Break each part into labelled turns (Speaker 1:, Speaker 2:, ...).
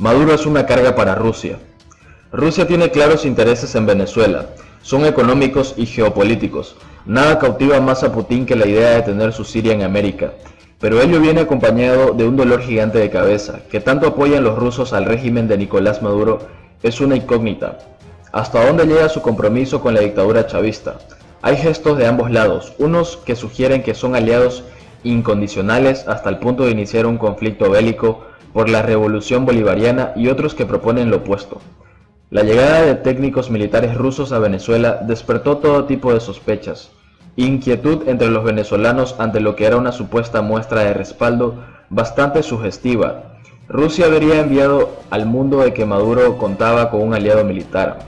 Speaker 1: Maduro es una carga para Rusia. Rusia tiene claros intereses en Venezuela, son económicos y geopolíticos. Nada cautiva más a Putin que la idea de tener su Siria en América, pero ello viene acompañado de un dolor gigante de cabeza, que tanto apoyan los rusos al régimen de Nicolás Maduro es una incógnita. ¿Hasta dónde llega su compromiso con la dictadura chavista? Hay gestos de ambos lados, unos que sugieren que son aliados incondicionales hasta el punto de iniciar un conflicto bélico por la revolución bolivariana y otros que proponen lo opuesto. La llegada de técnicos militares rusos a Venezuela despertó todo tipo de sospechas, inquietud entre los venezolanos ante lo que era una supuesta muestra de respaldo bastante sugestiva. Rusia habría enviado al mundo de que Maduro contaba con un aliado militar.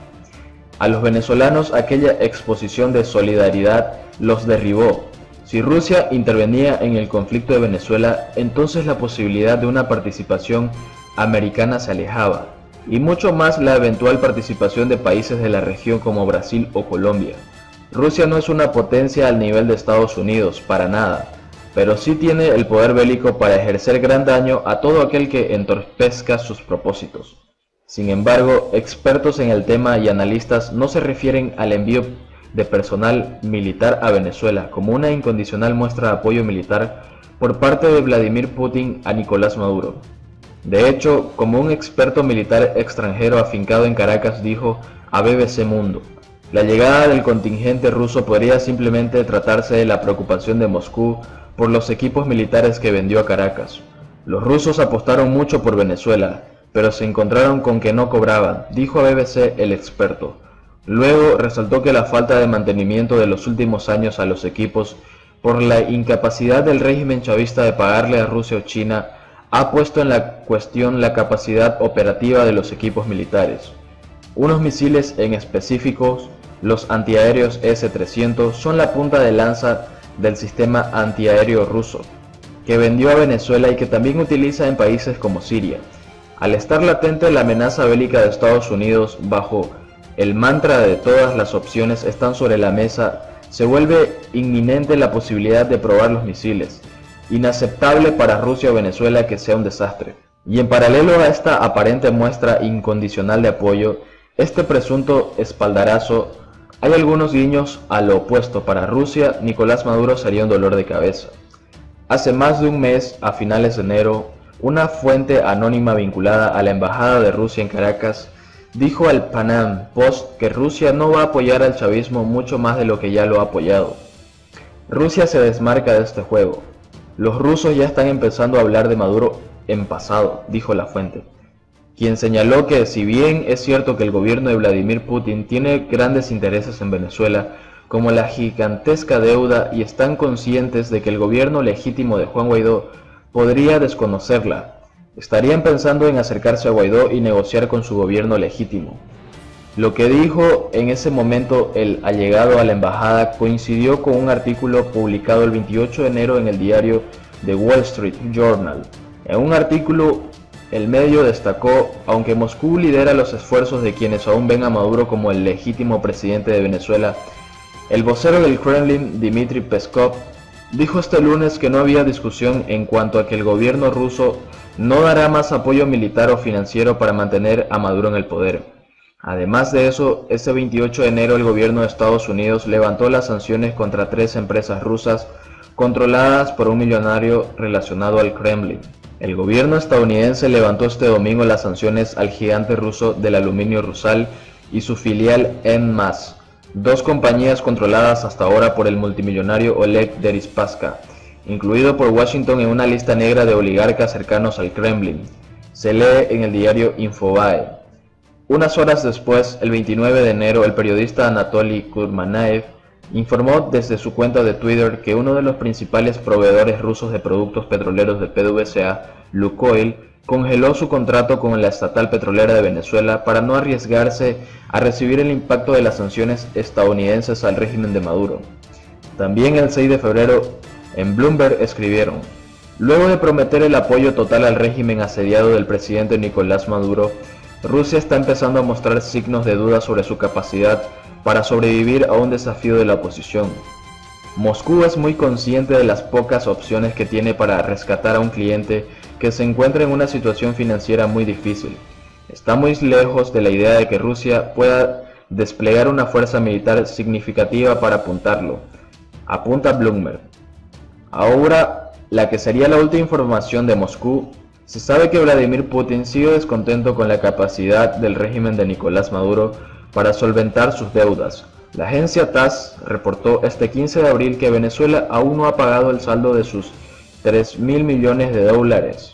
Speaker 1: A los venezolanos aquella exposición de solidaridad los derribó. Si Rusia intervenía en el conflicto de Venezuela, entonces la posibilidad de una participación americana se alejaba, y mucho más la eventual participación de países de la región como Brasil o Colombia. Rusia no es una potencia al nivel de Estados Unidos, para nada, pero sí tiene el poder bélico para ejercer gran daño a todo aquel que entorpezca sus propósitos. Sin embargo, expertos en el tema y analistas no se refieren al envío de personal militar a Venezuela como una incondicional muestra de apoyo militar por parte de Vladimir Putin a Nicolás Maduro. De hecho, como un experto militar extranjero afincado en Caracas dijo a BBC Mundo, la llegada del contingente ruso podría simplemente tratarse de la preocupación de Moscú por los equipos militares que vendió a Caracas. Los rusos apostaron mucho por Venezuela, pero se encontraron con que no cobraban, dijo a BBC el experto. Luego resaltó que la falta de mantenimiento de los últimos años a los equipos por la incapacidad del régimen chavista de pagarle a Rusia o China ha puesto en la cuestión la capacidad operativa de los equipos militares. Unos misiles en específicos, los antiaéreos S-300, son la punta de lanza del sistema antiaéreo ruso, que vendió a Venezuela y que también utiliza en países como Siria. Al estar latente la amenaza bélica de Estados Unidos bajo el mantra de todas las opciones están sobre la mesa, se vuelve inminente la posibilidad de probar los misiles. Inaceptable para Rusia o Venezuela que sea un desastre. Y en paralelo a esta aparente muestra incondicional de apoyo, este presunto espaldarazo, hay algunos guiños a lo opuesto. Para Rusia, Nicolás Maduro sería un dolor de cabeza. Hace más de un mes, a finales de enero, una fuente anónima vinculada a la embajada de Rusia en Caracas dijo al Panam Post que Rusia no va a apoyar al chavismo mucho más de lo que ya lo ha apoyado. Rusia se desmarca de este juego. Los rusos ya están empezando a hablar de Maduro en pasado, dijo la fuente, quien señaló que si bien es cierto que el gobierno de Vladimir Putin tiene grandes intereses en Venezuela, como la gigantesca deuda, y están conscientes de que el gobierno legítimo de Juan Guaidó podría desconocerla, estarían pensando en acercarse a Guaidó y negociar con su gobierno legítimo. Lo que dijo en ese momento el allegado a la embajada coincidió con un artículo publicado el 28 de enero en el diario The Wall Street Journal. En un artículo, el medio destacó, aunque Moscú lidera los esfuerzos de quienes aún ven a Maduro como el legítimo presidente de Venezuela, el vocero del Kremlin, Dmitry Peskov, dijo este lunes que no había discusión en cuanto a que el gobierno ruso no dará más apoyo militar o financiero para mantener a Maduro en el poder. Además de eso, ese 28 de enero el gobierno de Estados Unidos levantó las sanciones contra 3 empresas rusas controladas por un millonario relacionado al Kremlin. El gobierno estadounidense levantó este domingo las sanciones al gigante ruso del aluminio Rusal y su filial Enmas, 2 compañías controladas hasta ahora por el multimillonario Oleg Deripaska, incluido por Washington en una lista negra de oligarcas cercanos al Kremlin. Se lee en el diario Infobae. Unas horas después, el 29 de enero, el periodista Anatoly Kurmanaev informó desde su cuenta de Twitter que uno de los principales proveedores rusos de productos petroleros de PDVSA, Lukoil, congeló su contrato con la estatal petrolera de Venezuela para no arriesgarse a recibir el impacto de las sanciones estadounidenses al régimen de Maduro. También el 6 de febrero, en Bloomberg escribieron: luego de prometer el apoyo total al régimen asediado del presidente Nicolás Maduro, Rusia está empezando a mostrar signos de duda sobre su capacidad para sobrevivir a un desafío de la oposición. Moscú es muy consciente de las pocas opciones que tiene para rescatar a un cliente que se encuentra en una situación financiera muy difícil. Está muy lejos de la idea de que Rusia pueda desplegar una fuerza militar significativa para apuntarlo, apunta Bloomberg. Ahora, la que sería la última información de Moscú, se sabe que Vladimir Putin sigue descontento con la capacidad del régimen de Nicolás Maduro para solventar sus deudas. La agencia TASS reportó este 15 de abril que Venezuela aún no ha pagado el saldo de sus $3.000 millones.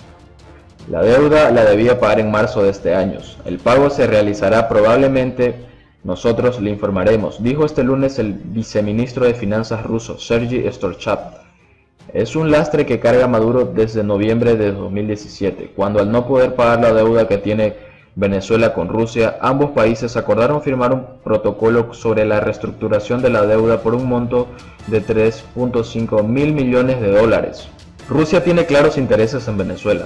Speaker 1: La deuda la debía pagar en marzo de este año. El pago se realizará probablemente, nosotros le informaremos, dijo este lunes el viceministro de Finanzas ruso, Sergei Storchak. Es un lastre que carga Maduro desde noviembre de 2017, cuando al no poder pagar la deuda que tiene Venezuela con Rusia, ambos países acordaron firmar un protocolo sobre la reestructuración de la deuda por un monto de $3.5 mil millones. Rusia tiene claros intereses en Venezuela.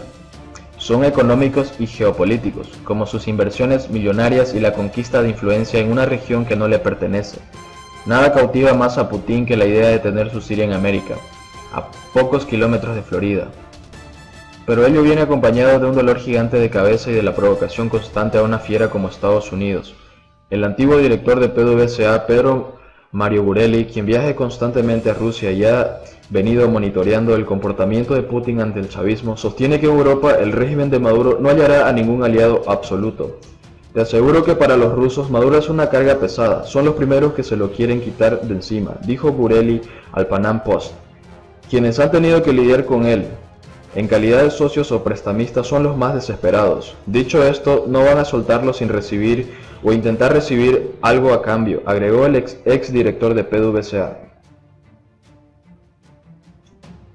Speaker 1: Son económicos y geopolíticos, como sus inversiones millonarias y la conquista de influencia en una región que no le pertenece. Nada cautiva más a Putin que la idea de tener su Siria en América, a pocos kilómetros de Florida. Pero ello viene acompañado de un dolor gigante de cabeza y de la provocación constante a una fiera como Estados Unidos. El antiguo director de PDVSA, Pedro Mario Burelli, quien viaja constantemente a Rusia y ha venido monitoreando el comportamiento de Putin ante el chavismo, sostiene que en Europa el régimen de Maduro no hallará a ningún aliado absoluto. Te aseguro que para los rusos Maduro es una carga pesada, son los primeros que se lo quieren quitar de encima, dijo Burelli al Panam Post. Quienes han tenido que lidiar con él en calidad de socios o prestamistas son los más desesperados. Dicho esto, no van a soltarlo sin recibir o intentar recibir algo a cambio, agregó el ex director de PDVSA.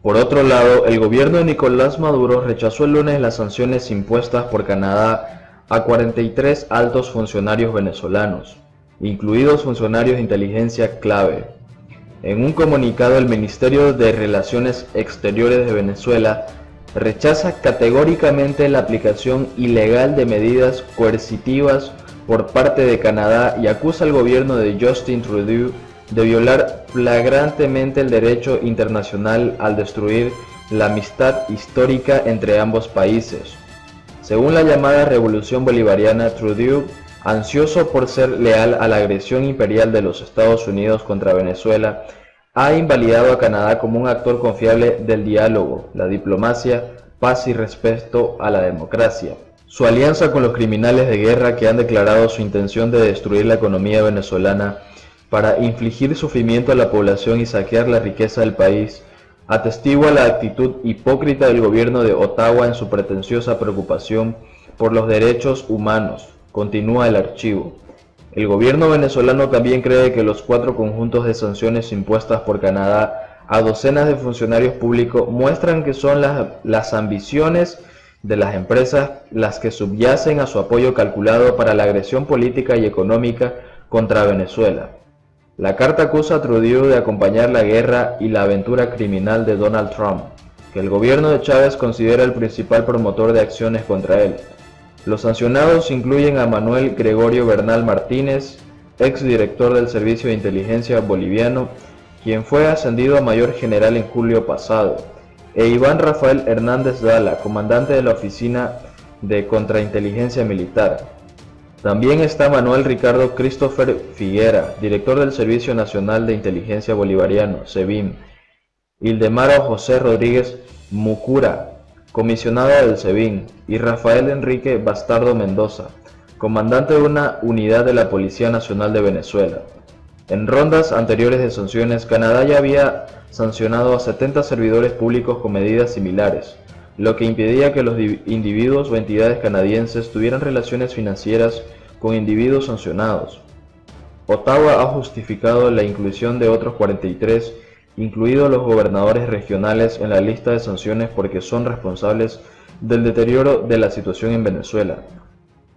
Speaker 1: Por otro lado, el gobierno de Nicolás Maduro rechazó el lunes las sanciones impuestas por Canadá a 43 altos funcionarios venezolanos, incluidos funcionarios de inteligencia clave. En un comunicado, el Ministerio de Relaciones Exteriores de Venezuela rechaza categóricamente la aplicación ilegal de medidas coercitivas por parte de Canadá y acusa al gobierno de Justin Trudeau de violar flagrantemente el derecho internacional al destruir la amistad histórica entre ambos países. Según la llamada Revolución Bolivariana, Trudeau, ansioso por ser leal a la agresión imperial de los Estados Unidos contra Venezuela, ha invalidado a Canadá como un actor confiable del diálogo, la diplomacia, paz y respeto a la democracia. Su alianza con los criminales de guerra que han declarado su intención de destruir la economía venezolana para infligir sufrimiento a la población y saquear la riqueza del país, atestigua la actitud hipócrita del gobierno de Ottawa en su pretenciosa preocupación por los derechos humanos, continúa el archivo. El gobierno venezolano también cree que los 4 conjuntos de sanciones impuestas por Canadá a docenas de funcionarios públicos muestran que son las ambiciones de las empresas las que subyacen a su apoyo calculado para la agresión política y económica contra Venezuela. La carta acusa a Trudeau de acompañar la guerra y la aventura criminal de Donald Trump, que el gobierno de Chávez considera el principal promotor de acciones contra él. Los sancionados incluyen a Manuel Gregorio Bernal Martínez, ex director del Servicio de Inteligencia boliviano, quien fue ascendido a mayor general en julio pasado, e Iván Rafael Hernández Dala, comandante de la Oficina de Contrainteligencia Militar. También está Manuel Ricardo Christopher Figuera, director del Servicio Nacional de Inteligencia Bolivariano, SEBIN, Ildemaro José Rodríguez Mucura, comisionado del SEBIN, y Rafael Enrique Bastardo Mendoza, comandante de una unidad de la Policía Nacional de Venezuela. En rondas anteriores de sanciones, Canadá ya había sancionado a 70 servidores públicos con medidas similares, lo que impedía que los individuos o entidades canadienses tuvieran relaciones financieras con individuos sancionados. Ottawa ha justificado la inclusión de otros 43, incluidos los gobernadores regionales, en la lista de sanciones porque son responsables del deterioro de la situación en Venezuela.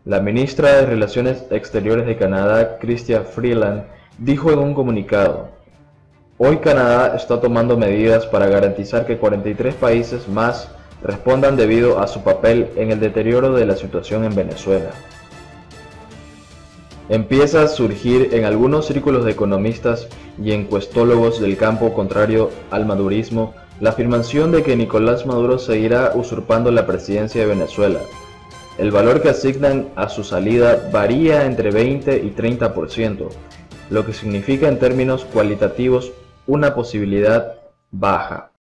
Speaker 1: La ministra de Relaciones Exteriores de Canadá, Chrystia Freeland, dijo en un comunicado: "Hoy Canadá está tomando medidas para garantizar que 43 países más respondan debido a su papel en el deterioro de la situación en Venezuela". Empieza a surgir en algunos círculos de economistas y encuestólogos del campo contrario al madurismo la afirmación de que Nicolás Maduro seguirá usurpando la presidencia de Venezuela. El valor que asignan a su salida varía entre 20 y 30%, lo que significa en términos cualitativos una posibilidad baja.